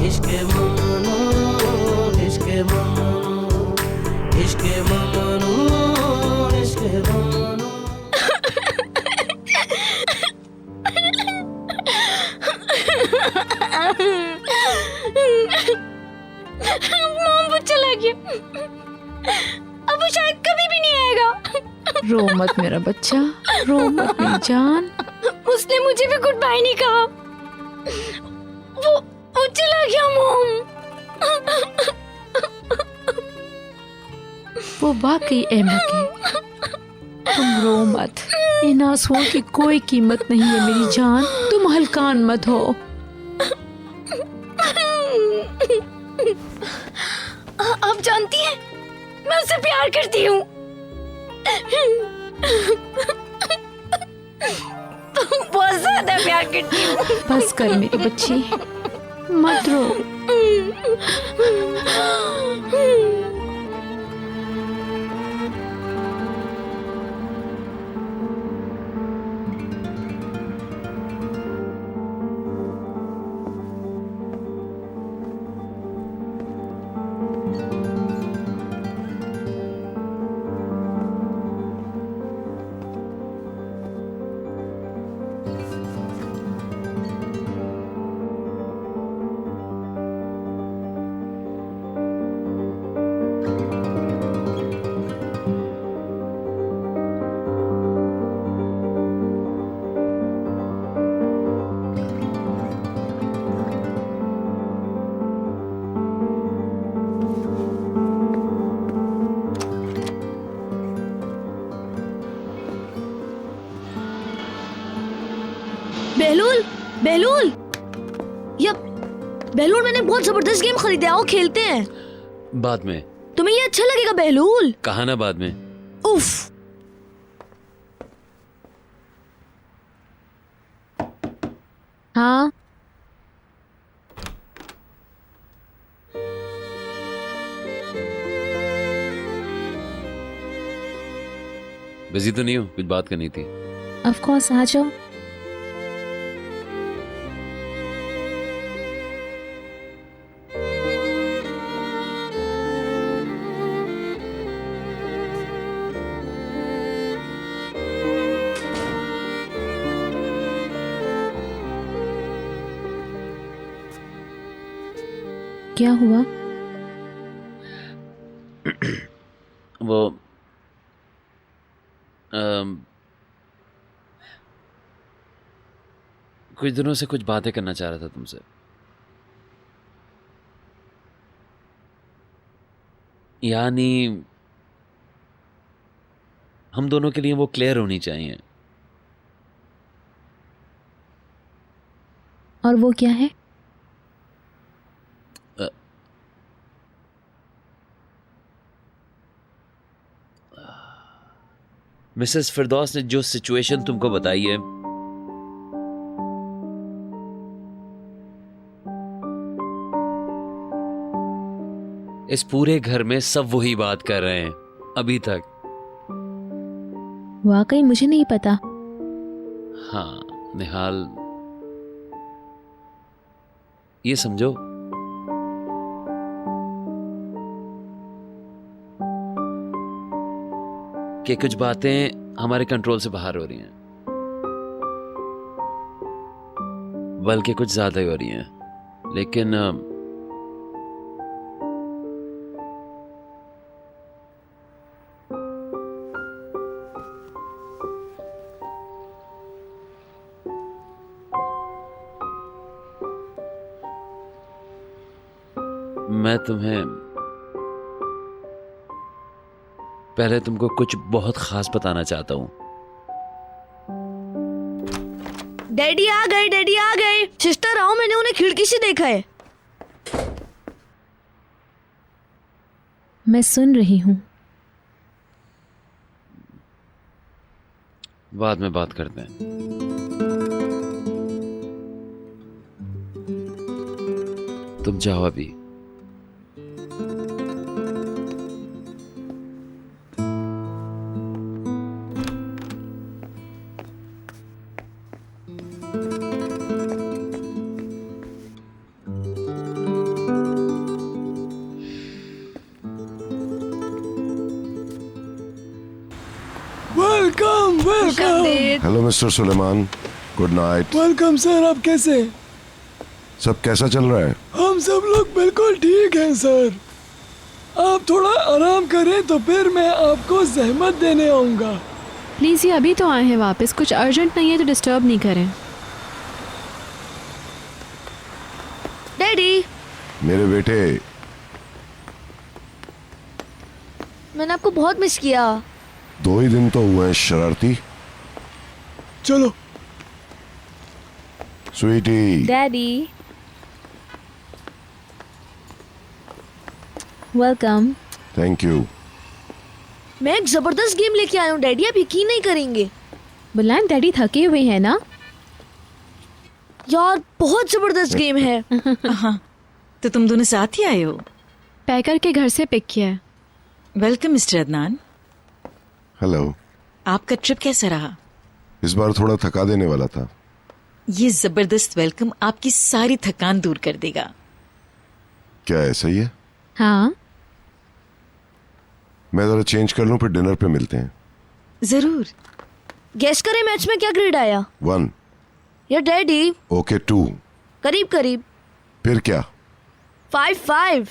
इश्क ममनू, इश्क ममनू, इश्क ममनू, इश्क ममनू। मोम चला गया, अब वो शायद कभी भी नहीं आएगा। रो मत मेरा बच्चा, रो मत मेरी जान। उसने मुझे भी गुड बाय नहीं कहा, वो चला गया मोम। वो वाकई अहमक है। तुम रो मत, इन आंसुओं की कोई कीमत नहीं है मेरी जान, तुम हल्कान मत हो। आप जानती हैं मैं उससे प्यार करती हूँ। बहुत ज्यादा प्यार करती हूँ। बस कर मेरी बच्ची, मत रो। बहलूल, बहलूल, या बहलूल, मैंने बहुत जबरदस्त गेम खरीदा, आओ खेलते हैं। बाद में। तुम्हें ये अच्छा लगेगा बहलूल? कहा ना बाद में। उफ। हाँ बिजी तो नहीं हो? कुछ बात करनी थी। ऑफ कोर्स, आ जाओ। क्या हुआ? वो कुछ दिनों से कुछ बातें करना चाह रहा था तुमसे। यानी हम दोनों के लिए वो क्लियर होनी चाहिए। और वो क्या है? मिसेस फिरदौस ने जो सिचुएशन तुमको बताई है, इस पूरे घर में सब वही बात कर रहे हैं अभी तक। वाकई मुझे नहीं पता। हाँ निहाल, ये समझो कि कुछ बातें हमारे कंट्रोल से बाहर हो रही हैं, बल्कि कुछ ज्यादा ही हो रही हैं। लेकिन मैं पहले तुमको कुछ बहुत खास बताना चाहता हूं। डैडी आ गए, डैडी आ गए। सिस्टर आओ, मैंने उन्हें खिड़की से देखा है। मैं सुन रही हूँ। बाद में बात करते हैं। तुम जाओ अभी। Hello mister Suleman, good night. Welcome sir, आप कैसे? सब कैसा चल रहा है? हम सब लोग बिल्कुल ठीक हैं सर। आप थोड़ा आराम करें तो फिर मैं आपको जहमत देने आऊंगा। प्लीज, ये अभी तो आए हैं वापस, कुछ अर्जेंट नहीं है तो डिस्टर्ब नहीं करें। डैडी, मेरे बेटे, मैंने आपको बहुत मिस किया। 2 ही दिन तो हुए हैं शरारती। चलो। Sweetie, daddy, welcome. Thank you. मैं एक जबरदस्त गेम लेके आया हूँ डैडी, आप यकीन नहीं करेंगे। बुलान, डैडी थके हुए हैं ना? यार बहुत जबरदस्त गेम है। हाँ, तो तुम दोनों साथ ही आए हो? पैकर के घर से पिक किया है। Welcome mister Adnan. हेलो। आपका ट्रिप कैसा रहा? इस बार थोड़ा थका देने वाला था। ये जबरदस्त वेलकम आपकी सारी थकान दूर कर देगा। क्या ऐसा ही है? हाँ, मैं जरा चेंज कर लूं, फिर डिनर पे मिलते हैं। जरूर। गेस करें मैच में क्या ग्रेड आया? 1। या डैडी? ओके 2। करीब करीब। फिर क्या? 5-5।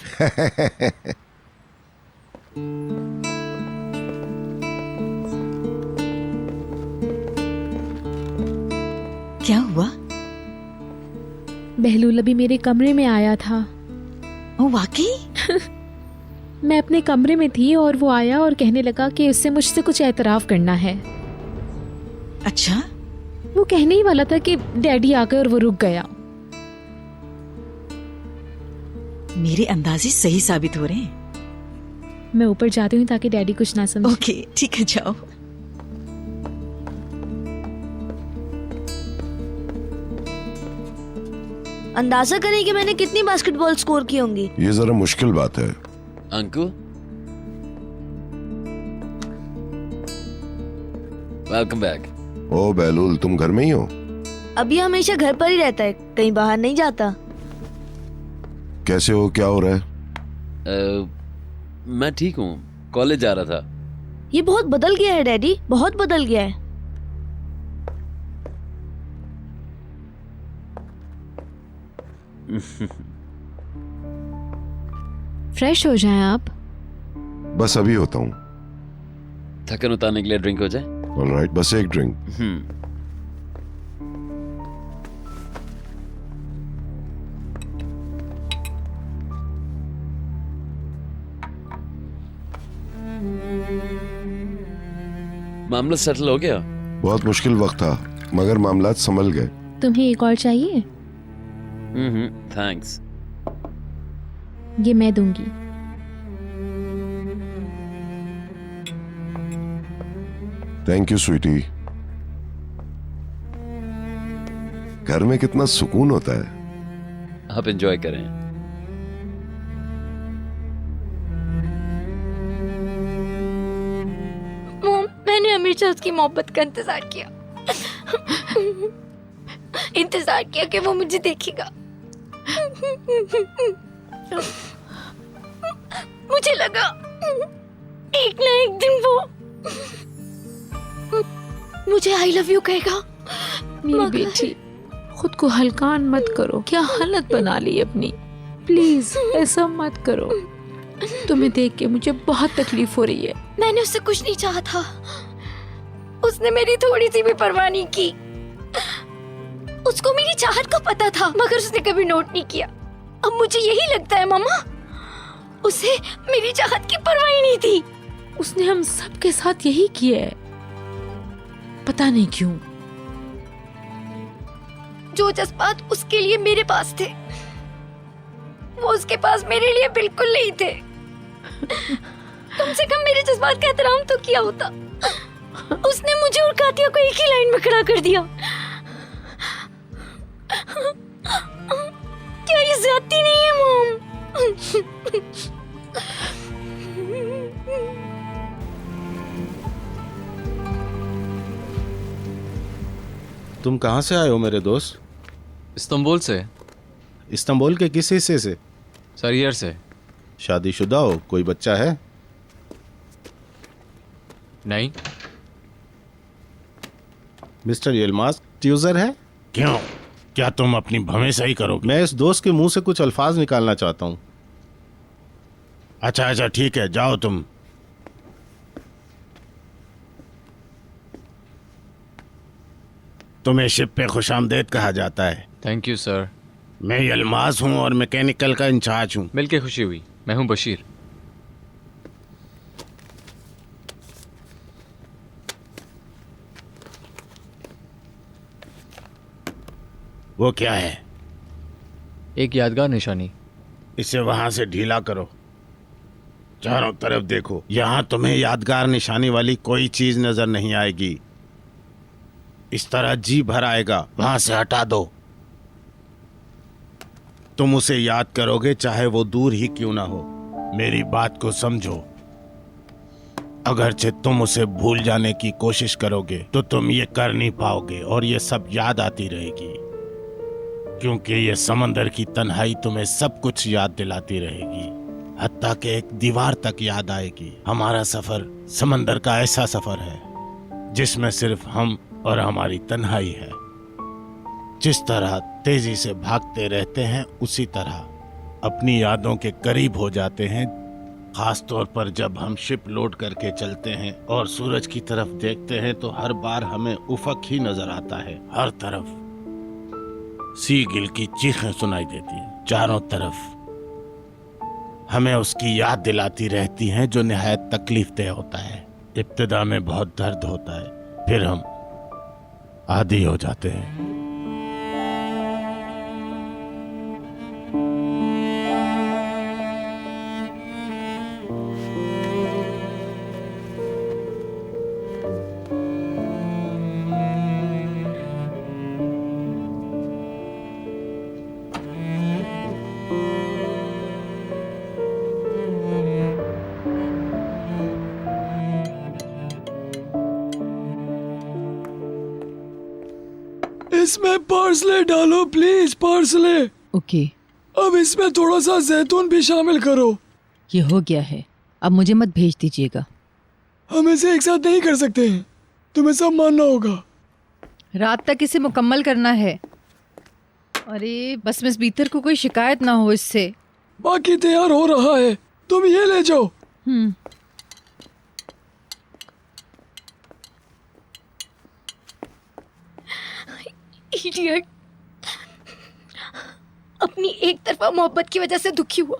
क्या हुआ? बहलूल अभी मेरे कमरे में आया था। ओ वाकई? मैं अपने कमरे में थी और वो आया और कहने लगा कि उससे मुझसे कुछ एतराफ़ करना है। अच्छा, वो कहने ही वाला था कि डैडी आ गए और वो रुक गया। मेरे अंदाजे सही साबित हो रहे हैं। मैं ऊपर जाती हूँ ताकि डैडी कुछ ना समझे। ओके, ठीक है, जाओ। अंदाजा करें कि मैंने कितनी बास्केटबॉल स्कोर की होंगी। ये जरा मुश्किल बात है। Anku, welcome back. ओ बेलूल, तुम घर में ही हो? अभी हमेशा घर पर ही रहता है, कहीं बाहर नहीं जाता। कैसे हो? क्या हो रहा है? मैं ठीक हूँ, कॉलेज जा रहा था। ये बहुत बदल गया है डैडी, बहुत बदल गया है। फ्रेश हो जाएं आप। बस अभी होता हूँ। थकन उतारने के लिए ड्रिंक हो जाए? ऑलराइट, बस एक ड्रिंक। मामला सेटल हो गया? बहुत मुश्किल वक्त था, मगर मामलात संभल गए। तुम्हें एक और चाहिए? थैंक्स। ये मैं दूंगी। Thank you sweetie. घर में कितना सुकून होता है। आप एंजॉय करें। मॉम, मैंने हमेशा उसकी मोहब्बत का इंतजार किया। इंतजार किया कि वो मुझे देखेगा। मुझे लगा एक ना एक दिन वो मुझे आई लव यू कहेगा। मेरी बेटी, खुद को हल्कान मत करो। क्या हालत बना ली अपनी। प्लीज ऐसा मत करो। तुम्हें देख के मुझे बहुत तकलीफ हो रही है। मैंने उससे कुछ नहीं चाहा था। उसने मेरी थोड़ी सी भी परवाह नहीं की। उसको मेरी चाहत का पता था, मगर उसने कभी नोट नहीं किया। अब मुझे यही लगता है मामा, उसे मेरी चाहत की परवाह ही नहीं थी। उसने हम सबके साथ यही किया है, पता नहीं क्यों। जो जज्बात उसके लिए मेरे पास थे, वो उसके पास मेरे लिए बिल्कुल नहीं थे। कम से कम मेरे जज्बात का एहतराम तो किया होता। उसने मुझे और कातिया को एक ही लाइन में खड़ा कर दिया। क्या ये ज्यादती नहीं है मॉम? तुम कहाँ से आए हो मेरे दोस्त? इस्तांबुल से। इस्तांबुल के किस हिस्से से? सरियर से। शादीशुदा हो? कोई बच्चा है? नहीं। मिस्टर यलमास ट्यूजर है? क्यों, क्या तुम अपनी भवें सही करोगे? मैं इस दोस्त के मुंह से कुछ अल्फाज निकालना चाहता हूँ। अच्छा ठीक है, जाओ तुम। तुम्हें शिप पे खुशामदेद कहा जाता है। Thank you sir. मैं यलमास हूँ और मैकेनिकल का इंचार्ज हूँ। मिलके खुशी हुई। मैं हूँ बशीर। वो क्या है? एक यादगार निशानी। इसे वहां से ढीला करो। चारों तरफ देखो, यहाँ तुम्हें यादगार निशानी वाली कोई चीज नजर नहीं आएगी। इस तरह जी भर आएगा, वहां से हटा दो। तुम उसे याद करोगे चाहे वो दूर ही क्यों ना हो। मेरी बात को समझो। अगरचे तुम उसे भूल जाने की कोशिश करोगे तो तुम ये कर नहीं पाओगे और ये सब याद आती रहेगी, क्योंकि ये समंदर की तन्हाई तुम्हें सब कुछ याद दिलाती रहेगी, हत्ता कि एक दीवार तक याद आएगी। हमारा सफर समंदर का ऐसा सफर है जिसमें सिर्फ हम और हमारी तन्हाई है। जिस तरह तेजी से भागते रहते हैं उसी तरह अपनी यादों के करीब हो जाते हैं, खास तौर पर जब हम शिप लोड करके चलते हैं और सूरज की तरफ देखते हैं तो हर बार हमें उफक ही नजर आता है। हर तरफ सी गिल की चीखें सुनाई देती हैं, चारों तरफ हमें उसकी याद दिलाती रहती हैं, जो निहायत तकलीफ देह होता है। इब्तिदा में बहुत दर्द होता है, फिर हम आदी हो जाते हैं। इसमें पार्सले डालो प्लीज, पार्सले। ओके। अब इसमें थोड़ा सा जैतून भी शामिल करो। ये हो गया है, अब मुझे मत भेज दीजिएगा। हम इसे एक साथ नहीं कर सकते हैं, तुम्हें सब मानना होगा। रात तक इसे मुकम्मल करना है। अरे बस मिस बीतर को कोई शिकायत ना हो इससे। बाकी तैयार हो रहा है, तुम ये ले जाओ। इडियट, अपनी एक तरफा मोहब्बत की वजह से दुखी हुआ।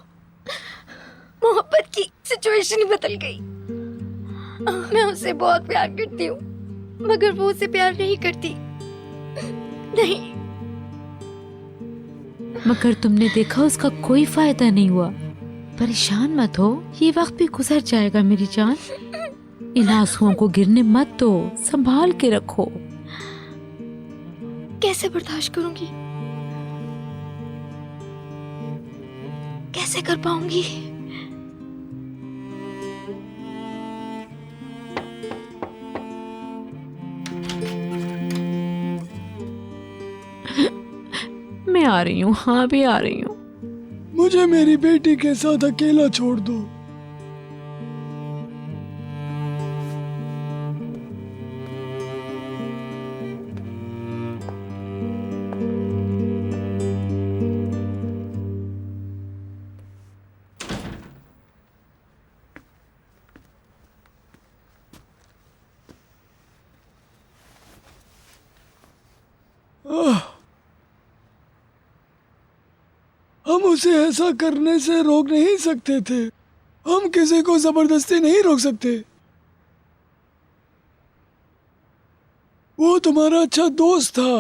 मोहब्बत की सिचुएशन ही बदल गई। मैं उससे बहुत प्यार करती हूँ, मगर वो उसे प्यार नहीं करती। नहीं। मगर तुमने देखा उसका कोई फायदा नहीं हुआ। परेशान मत हो, ये वक्त भी गुजर जाएगा मेरी जान। इन आंसुओं को गिरने मत दो, संभाल के रखो। कैसे बर्दाश्त करूंगी, कैसे कर पाऊंगी? मैं आ रही हूँ, हाँ भी आ रही हूँ। मुझे मेरी बेटी के साथ अकेला छोड़ दो। हम उसे ऐसा करने से रोक नहीं सकते थे। हम किसी को जबरदस्ती नहीं रोक सकते। वो तुम्हारा अच्छा दोस्त था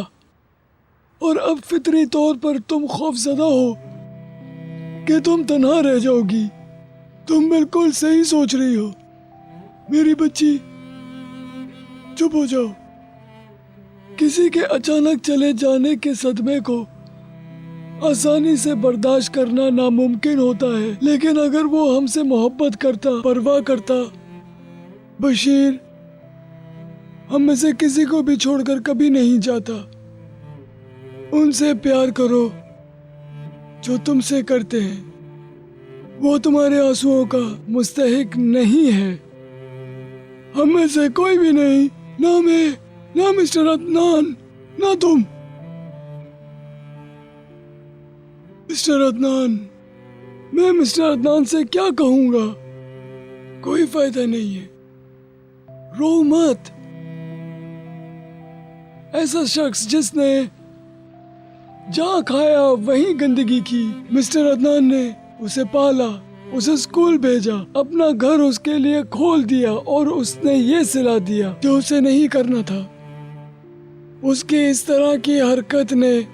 और अब फितरी तौर पर तुम खौफजदा हो कि तुम तन्हा रह जाओगी। तुम बिल्कुल सही सोच रही हो मेरी बच्ची। चुप हो जाओ। किसी के अचानक चले जाने के सदमे को आसानी से बर्दाश्त करना नामुमकिन होता है, लेकिन अगर वो हमसे मोहब्बत करता, परवाह करता, बशीर हम में से किसी को भी छोड़कर कभी नहीं जाता। उनसे प्यार करो जो तुमसे करते हैं। वो तुम्हारे आंसुओं का मुस्तहिक नहीं है। हम में से कोई भी नहीं, ना मैं ना मिस्टर अदनान, ना तुम। मिस्टर अदनान, मैं मिस्टर अदनान से क्या कहूंगा? कोई फायदा नहीं है, रो मत। ऐसा शख्स जिसने जहाँ खाया वहीं गंदगी की, मिस्टर अदनान ने उसे पाला, उसे स्कूल भेजा, अपना घर उसके लिए खोल दिया और उसने ये सिला दिया जो उसे नहीं करना था। उसकी इस तरह की हरकत ने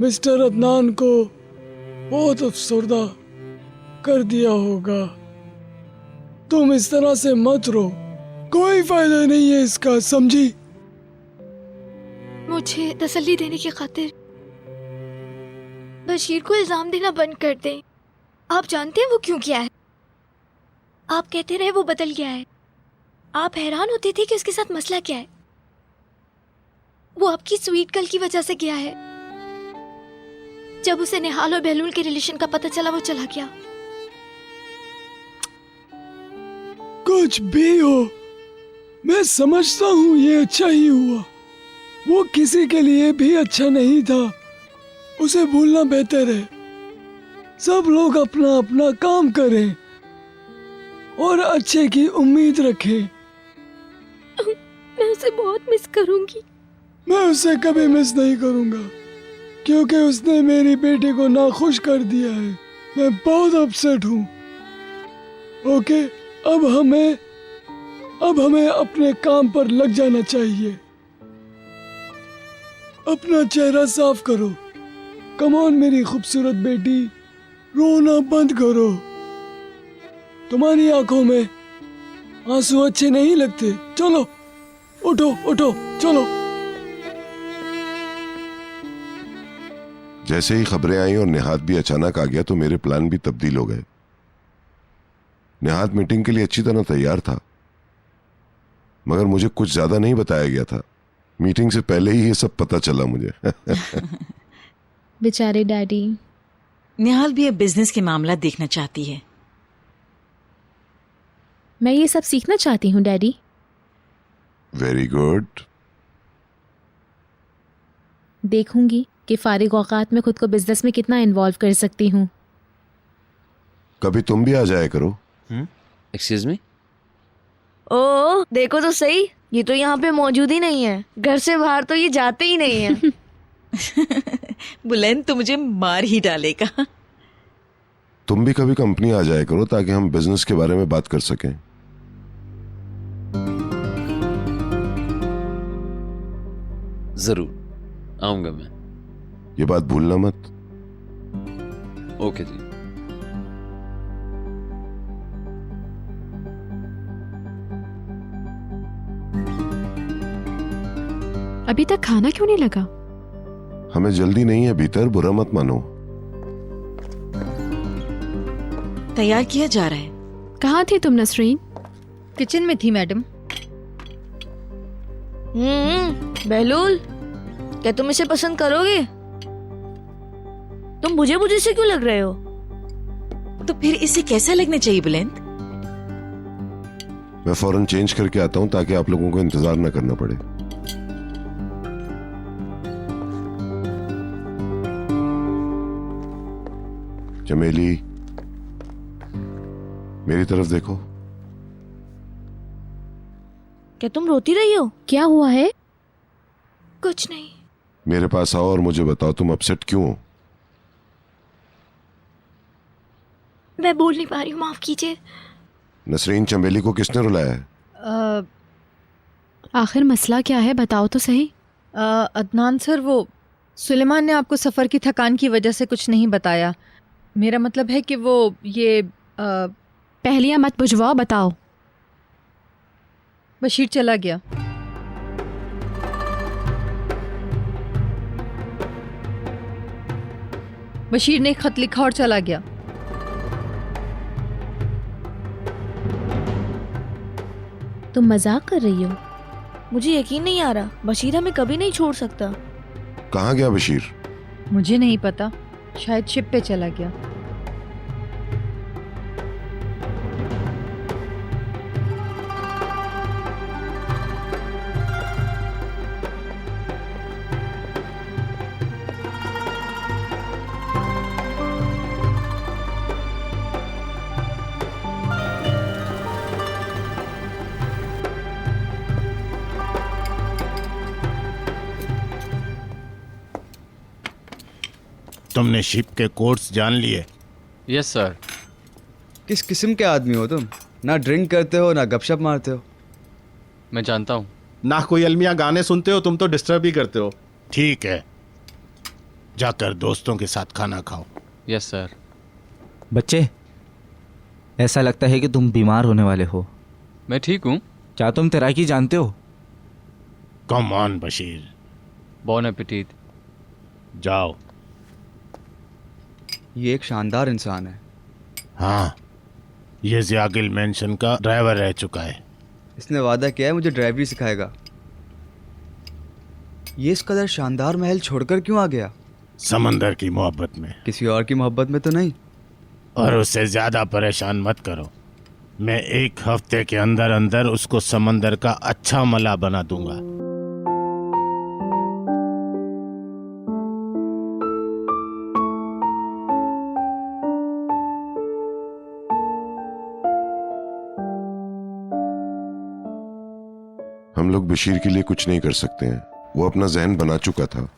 मिस्टर अदनान को बहुत अफसरदा कर दिया होगा। तुम इस तरह से मत रो, कोई फायदा नहीं है इसका, समझी? मुझे तसल्ली देने की खातिर बशीर को इल्जाम देना बंद कर दें। आप जानते हैं वो क्यों किया है? आप कहते रहे वो बदल गया है। आप हैरान होते थे कि उसके साथ मसला क्या है। वो आपकी स्वीट गर्ल की वजह से गया है। जब उसे निहाल और बहलूल के रिलेशन का पता चला वो चला गया। कुछ भी हो, मैं समझता हूँ ये अच्छा ही हुआ। वो किसी के लिए भी अच्छा नहीं था, उसे भूलना बेहतर है। सब लोग अपना अपना काम करें और अच्छे की उम्मीद रखें। मैं उसे बहुत मिस करूंगी। मैं उसे कभी मिस नहीं करूंगा क्योंकि उसने मेरी बेटी को नाखुश कर दिया है। मैं बहुत अपसेट हूँ। ओके, अब हमें अपने काम पर लग जाना चाहिए। अपना चेहरा साफ करो। कम ऑन मेरी खूबसूरत बेटी, रोना बंद करो। तुम्हारी आंखों में आंसू अच्छे नहीं लगते। चलो उठो उठो, चलो। जैसे ही खबरें आई और निहाद भी अचानक आ गया तो मेरे प्लान भी तब्दील हो गए। निहाद मीटिंग के लिए अच्छी तरह तैयार था, मगर मुझे कुछ ज्यादा नहीं बताया गया था। मीटिंग से पहले ही ये सब पता चला मुझे। बेचारे डैडी। निहाल भी अब बिजनेस के मामला देखना चाहती है। मैं ये सब सीखना चाहती हूँ डैडी। Very good. देखूंगी कि फारिग औकात में खुद को बिजनेस में कितना इन्वॉल्व कर सकती हूँ। कभी तुम भी आ जाया करो। Excuse me? ओ देखो तो सही, ये तो यहाँ पे मौजूद ही नहीं है। घर से बाहर तो ये जाते ही नहीं है। बुलंद तो मुझे मार ही डालेगा। तुम भी कभी कंपनी आ जाया करो ताकि हम बिजनेस के बारे में बात कर सकें। जरूर आऊंगा मैं। ये बात भूलना मत। ओके जी। अभी तक खाना क्यों नहीं लगा? हमें जल्दी नहीं है भीतर, बुरा मत मानो। तैयार किया जा रहा है। कहाँ थी तुम नसरीन? किचन में थी मैडम। बहलूल, क्या तुम इसे पसंद करोगे? तुम मुझे मुझे से क्यों लग रहे हो? तो फिर इसे कैसा लगना चाहिए बुलंद? मैं फौरन चेंज करके आता हूं ताकि आप लोगों को इंतजार न करना पड़े। चमेली, मेरी तरफ देखो। क्या तुम रोती रही हो? क्या हुआ है? कुछ नहीं। मेरे पास आओ और मुझे बताओ तुम अपसेट क्यों हो? मैं बोल नहीं पा रही हूँ, माफ कीजिए। नसरीन, चमेली को किसने रुलाया है? आखिर मसला क्या है, बताओ तो सही। अदनान सर, वो सुलेमान ने आपको सफ़र की थकान की वजह से कुछ नहीं बताया। मेरा मतलब है कि वो ये पहलियां मत बुझवाओ, बताओ। बशीर चला गया। बशीर ने एक खत लिखा और चला गया। तुम मजाक कर रही हो? मुझे यकीन नहीं आ रहा। बशीर हमें कभी नहीं छोड़ सकता। कहाँ गया बशीर? मुझे नहीं पता, शायद शिप पे चला गया। तुमने शिप के कोड्स जान लिए? Yes sir. किस किस्म के आदमी हो तुम? ना ड्रिंक करते हो ना गपशप मारते हो। मैं जानता हूँ। ना कोई अलमिया गाने सुनते हो, तुम तो डिस्टर्ब ही करते हो। ठीक है, जाकर दोस्तों के साथ खाना खाओ। Yes sir. बच्चे, ऐसा लगता है कि तुम बीमार होने वाले हो। मैं ठीक हूँ। क्या तुम तैराकी जानते हो? Come on Bashir, Bon appétit. जाओ। ये एक शानदार इंसान है। हाँ, ये ज़ियागिल मेंशन का ड्राइवर रह चुका है। इसने वादा किया है मुझे ड्राइवरी सिखाएगा। ये इस कदर शानदार महल छोड़कर क्यों आ गया? समंदर की मोहब्बत में। किसी और की मोहब्बत में तो नहीं? और उससे ज्यादा परेशान मत करो। मैं 1 हफ्ते के अंदर अंदर उसको समंदर का अच्छा मला बना दूंगा। हम लोग बशीर के लिए कुछ नहीं कर सकते हैं। वो अपना जहन बना चुका था।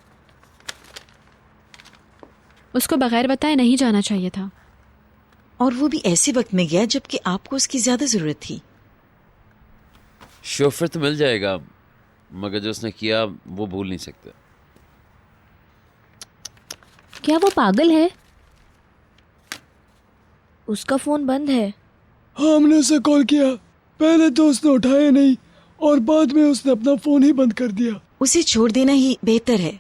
उसको बगैर बताए नहीं जाना चाहिए था। और वो भी ऐसे वक्त में गया जबकि आपको उसकी ज्यादा जरूरत थी। शोफर तो मिल जाएगा, मगर जो उसने किया वो भूल नहीं सकते। क्या वो पागल है? उसका फोन बंद है। हाँ, हमने उसे कॉल किया, पहले तो उसने उठाया नहीं और बाद में उसने अपना फोन ही बंद कर दिया। उसे छोड़ देना ही बेहतर है।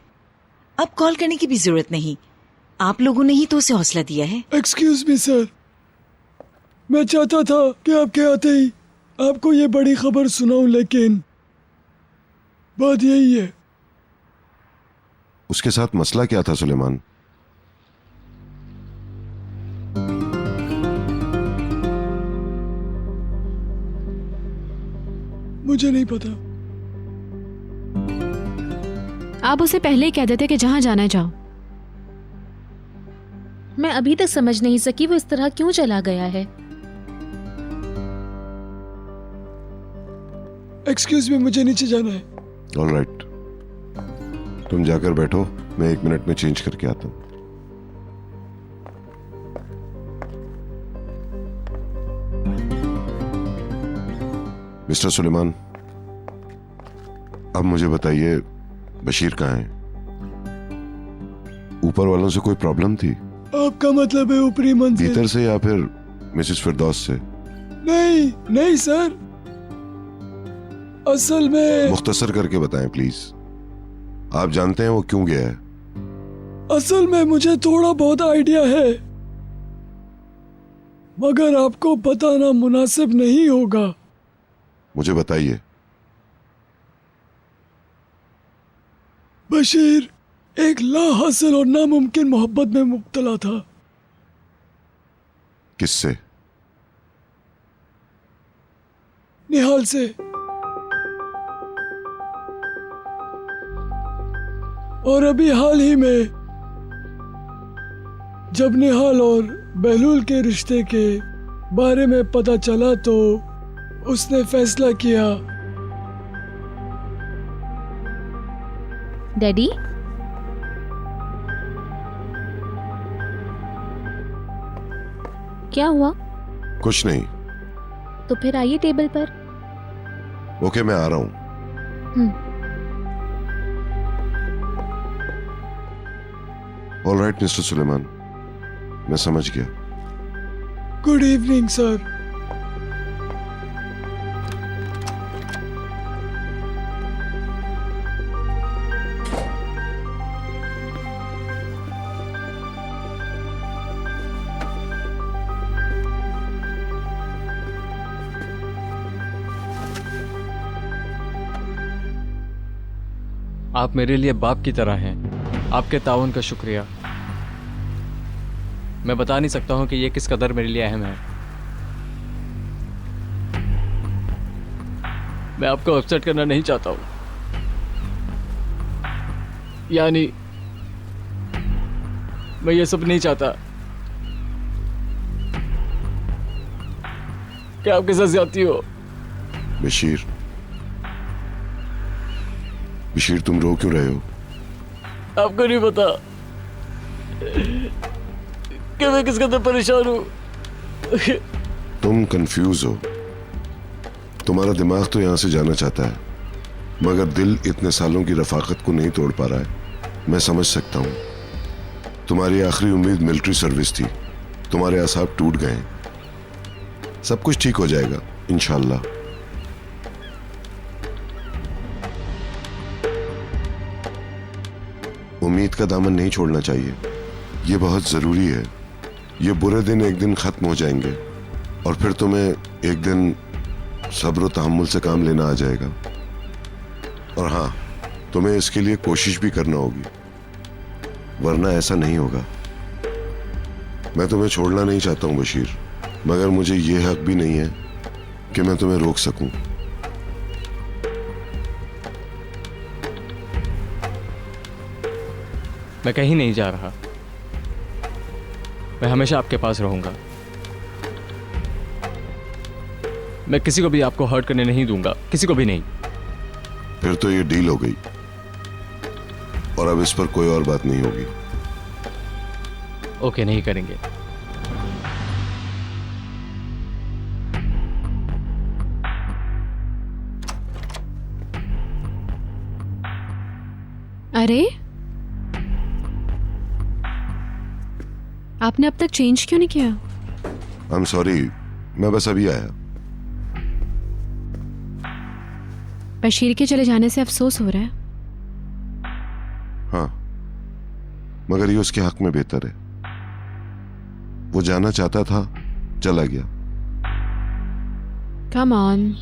अब कॉल करने की भी जरूरत नहीं। आप लोगों ने ही तो उसे हौसला दिया है। एक्सक्यूज मी सर, मैं चाहता था कि आपके आते ही आपको ये बड़ी खबर सुनाऊं, लेकिन बात यही है। उसके साथ मसला क्या था सुलेमान? मुझे नहीं पता। आप उसे पहले ही कह देते कि जहां जाना है जाओ। मैं अभी तक समझ नहीं सकी वो इस तरह क्यों चला गया है। एक्सक्यूज मी, मुझे नीचे जाना है। ऑलराइट, तुम जाकर बैठो, मैं 1 मिनट में चेंज करके आता हूं। मिस्टर सुलेमान, अब मुझे बताइए बशीर कहाँ है? ऊपर वालों से कोई प्रॉब्लम थी? आपका मतलब है ऊपरी मंजिल? भीतर से या फिर मिसेस फिरदौस से? नहीं नहीं सर, असल में मुख्तसर करके बताएं प्लीज। आप जानते हैं वो क्यों गया है? असल में मुझे थोड़ा बहुत आइडिया है, मगर आपको बताना मुनासिब नहीं होगा। मुझे बताइए। बशीर एक लाहासिल और नामुमकिन मोहब्बत में मुब्तला था। किससे? निहाल से। और अभी हाल ही में जब निहाल और बहलूल के रिश्ते के बारे में पता चला तो उसने फैसला किया। डैडी, क्या हुआ? कुछ नहीं। तो फिर आइए टेबल पर। ओके, मैं आ रहा हूं। ऑलराइट मिस्टर सुलेमान, मैं समझ गया। Good evening sir. आप मेरे लिए बाप की तरह हैं। आपके ताउन का शुक्रिया। मैं बता नहीं सकता हूं कि ये किस कदर मेरे लिए अहम है। मैं आपको अपसेट करना नहीं चाहता हूं, यानी मैं ये सब नहीं चाहता कि आपके साथ ज्यादती हो। बशीर, बशीर तुम रो क्यों रहे हो? आपको नहीं पता, कि मैं किस कदर परेशान हूँ। तुम कंफ्यूज हो। तुम्हारा दिमाग तो यहां से जाना चाहता है, मगर दिल इतने सालों की रफाकत को नहीं तोड़ पा रहा है। मैं समझ सकता हूं। तुम्हारी आखिरी उम्मीद मिलिट्री सर्विस थी, तुम्हारे आसाब टूट गए। सब कुछ ठीक हो जाएगा इंशाल्लाह। उम्मीद का दामन नहीं छोड़ना चाहिए, ये बहुत जरूरी है। ये बुरे दिन एक दिन खत्म हो जाएंगे और फिर तुम्हें एक दिन सब्र और तहम्मुल से काम लेना आ जाएगा। और हाँ, तुम्हें इसके लिए कोशिश भी करना होगी, वरना ऐसा नहीं होगा। मैं तुम्हें छोड़ना नहीं चाहता हूं बशीर, मगर मुझे यह हक भी नहीं है कि मैं तुम्हें रोक सकूं। मैं कहीं नहीं जा रहा, मैं हमेशा आपके पास रहूंगा। मैं किसी को भी आपको हर्ट करने नहीं दूंगा, किसी को भी नहीं। फिर तो ये डील हो गई और अब इस पर कोई और बात नहीं होगी। ओके, नहीं करेंगे। अरे आपने अब तक चेंज क्यों नहीं किया? आई एम सॉरी, मैं बस अभी आया। बशीर के चले जाने से अफसोस हो रहा है? हाँ, मगर ये उसके हक में बेहतर है। वो जाना चाहता था, चला गया। Come on.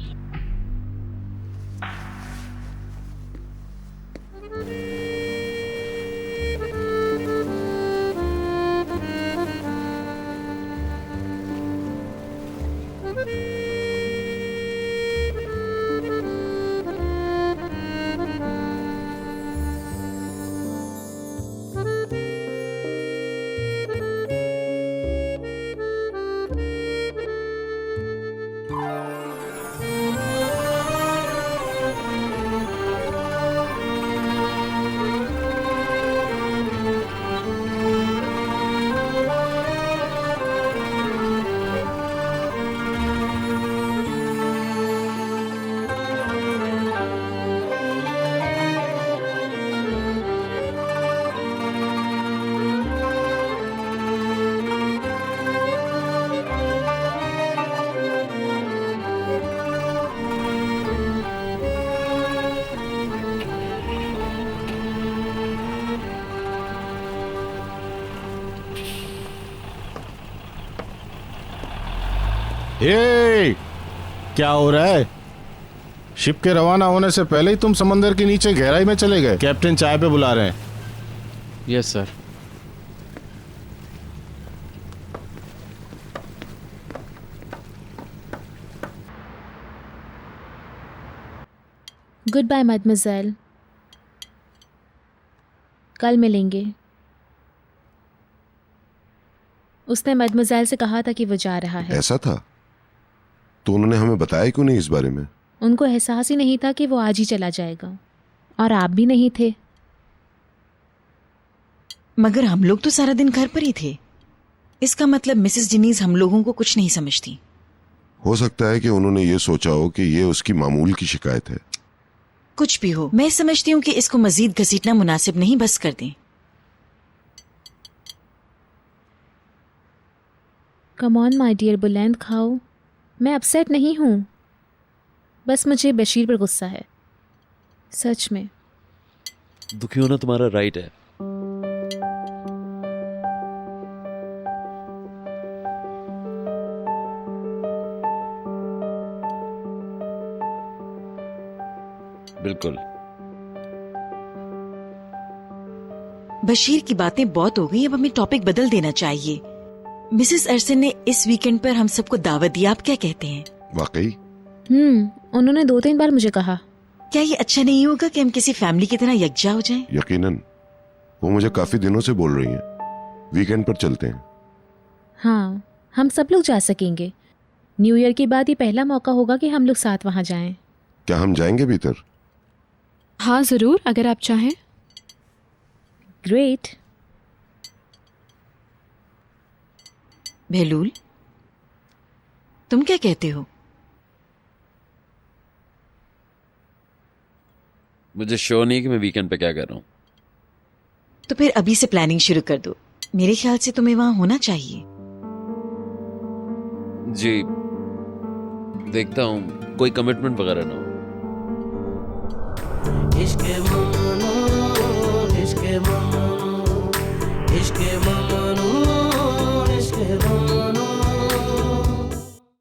ये क्या हो रहा है? शिप के रवाना होने से पहले ही तुम समंदर के नीचे गहराई में चले गए। कैप्टन चाय पे बुला रहे हैं। Yes sir. गुड बाय मैडमोजेल, कल मिलेंगे। उसने मैडमोजेल से कहा था कि वो जा रहा है। ऐसा था? तो उन्होंने हमें बताया क्यों नहीं इस बारे में? उनको एहसास ही नहीं था कि वो आज ही चला जाएगा, और आप भी नहीं थे। मगर हम लोग तो सारा दिन घर पर ही थे। इसका मतलब मिसेस जिनीज हम लोगों को कुछ नहीं समझती। हो सकता है कि उन्होंने ये सोचा हो कि ये उसकी मामूल की शिकायत है। कुछ भी हो, मैं समझती हूँ कि इसको मजीद घसीटना मुनासिब नहीं, बस कर दें। कम ऑन माय डियर, बुलंद खाओ। मैं अपसेट नहीं हूँ, बस मुझे बशीर पर गुस्सा है, सच में। दुखी होना तुम्हारा राइट है। बिल्कुल। बशीर की बातें बहुत हो गई, अब हमें टॉपिक बदल देना चाहिए। मिसेस अरसन ने इस वीकेंड पर हम सबको दावत दी, आप क्या कहते हैं? वाकई? उन्होंने 2-3 बार मुझे कहा। क्या ये अच्छा नहीं होगा कि हम किसी फैमिली की तरह यकजा हो जाएं? यकीनन, वो मुझे काफी दिनों से बोल रही हैं। वीकेंड पर चलते हैं। हाँ, हम सब लोग जा सकेंगे। न्यू ईयर के बाद ये पहला मौका होगा कि हम लोग साथ वहाँ जाएं। क्या हम जाएंगे भीतर? हाँ जरूर, अगर आप चाहें। ग्रेट। बहलूल, तुम क्या कहते हो? मुझे शो नहीं कि मैं वीकेंड पे क्या कर रहा हूँ। तो फिर अभी से प्लानिंग शुरू कर दो। मेरे ख्याल से तुम्हें वहां होना चाहिए। जी, देखता हूँ कोई कमिटमेंट वगैरह ना हो। इश्क ममनू, इश्क ममनू, इश्क ममनू।